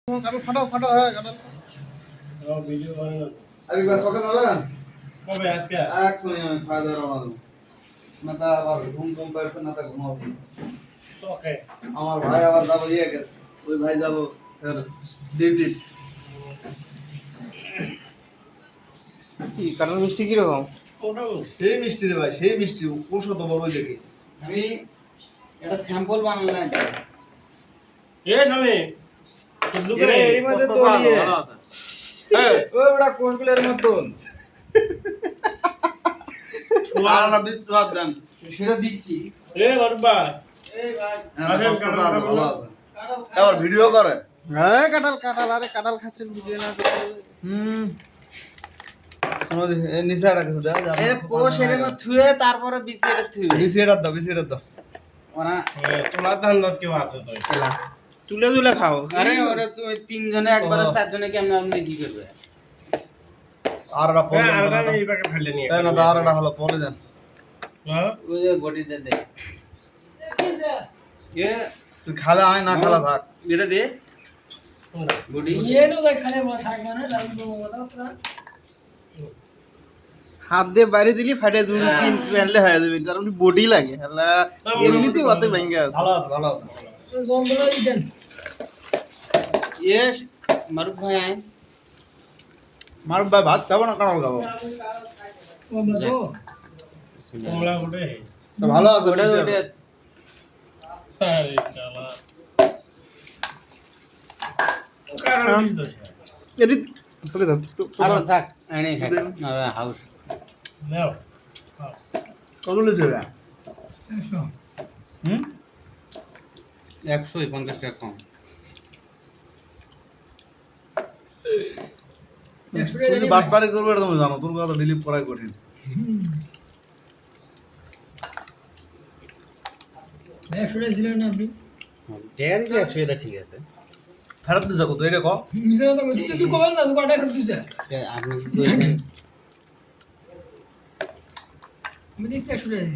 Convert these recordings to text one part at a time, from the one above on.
কাটল ফাটাও ফাটাও হ্যাঁ কাটল ভিডিও বানানো আজকে ক্লাস সকালে যাবেন? কবে আজকে এক্ষুনি আমি খাওয়া দাওয়া রওনা দেবো। না তা আবার ঘুম টুম পাইবে না তা ঘুমাবো। ওকে আমার ভাই আবার যাবো ইয়েকে, ওই ভাই যাবো ডিউটি। কি কাটল মিষ্টি কি রকম মোটামুটি সেই মিষ্টি রে ভাই, সেই মিষ্টি কত বড় দেখি। আমি এটা স্যাম্পল বানালাম এ স্বামী কিন্তু করে এর মধ্যে তো ইয়ে হ্যাঁ ওই বড় কোষগুলোর মতন আর না বিশ টাকা দেন। সেটা দিচ্ছি। এ বারবা এই ভাই ভালো আছে। আবার ভিডিও করে। হ্যাঁ কাটাল কাটাল আরে কাটাল খাচ্ছেন ভিডিও না করতে শোনো দি এই নিচে একটা কিছু দাও। এর কোষ এর মধ্যে থুয়ে তারপরে বিসি এটা থুয়ে বিশ এটা দাও, বিশ এটা দাও। ওরা তোমার ধান্দা কেউ আছে তো তুলে তুলে খাও আরে ওরা তুমি তিনজনে একবারে চারজনে কেমন আপনি কি করবে আর একটা পরে আর দেন না। এই পাকে ফেলে নিয়ে তাই না তো আর একটা হলো পরে দেন। হ্যাঁ ওই যে বডিতে দে এ তুই খালে আয় না খালা থাক। এটা দে বডি হাত দিয়ে বাইরে দিলি ফাটে দুই তিন প্যান্ডলে হয়ে যাবে তার মানে বডি লাগে হ্যালা এমনিতেই অত ভেঙে আছে ভালো আছে, ভালো আছে। এ মারুফ ভাই আয় মারুফ ভাই ভাত খাবো না কাঁঠাল খাবো? তোমরা উঠে তো ভালো আছে ওটা বুঝছো? ওটা আরে চালা কারণ তো এটি তোকে দাও আচ্ছা থাক এনে খাই আর হাউস নাও কত লিখছে এটা? 150 টাকা কম তুই যে বাটপারি করবে এটা তুমি জানো, তোর কথা ডিলিট করাই কঠিন। দেখা দিচ্ছি 100 এটা ঠিক আছে ফেরত দিয়ে যাবো তো এটা কম। আপনি কি কইছেন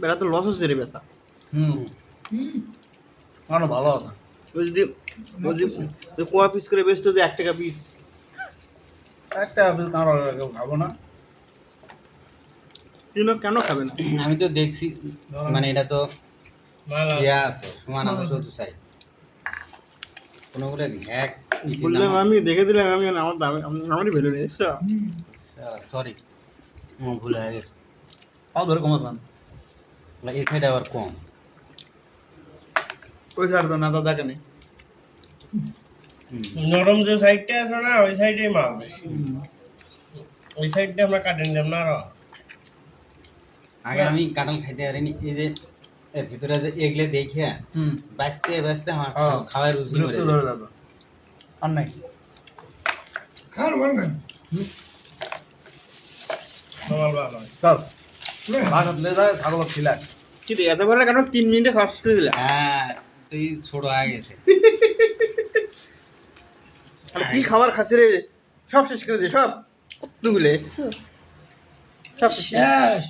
বেড়া তো লস হচ্ছে রে বেচা মানে ভালো আছে। ওই যদি কোয়া পিস করে বেচতো যে 1 টাকা পিস একটা আপেল কাঁড়া কেউ খাবো না। তুই কেন খাবে না আমি তো দেখছি মানে এটা তো মালা ইয়া আছে সমান আছে চতুর্থ সাইড কোনগুলো হ্যাক বললাম আমি দেখে দিলাম আমি আমার দামে আমারই ভ্যালু নেই বুঝছো সরি ভুল হয়ে গেছে পাও ধরে কমাসান এই সাইড আবার কম ওই সাইড তো নাতা দেখে নেই। নরম যে সাইডটা আছে না ওই সাইডে মাল বেশি ওই সাইডটা আমরা কাটেন দেব না আর আগে আমি কাঁঠাল খাইতে পারিনি এই যে এর ভিতরে যে এগলে দেখে বাঁচতে বাঁচতে আমার খাওয়ার রুচি করে বিরক্ত ধরে যাবে আর নাই। তোমার ভালো চল ভাত লে যায় ছাগল খিলাস। কি রে এত বড় কেন 3 মিনিটে ফাস্ট করে দিলা হ্যাঁ তুই ছোট হয়ে গেছে আর কি খাবার খাসি রে সব শেষ করে দে সব কতগুলো সব শেষ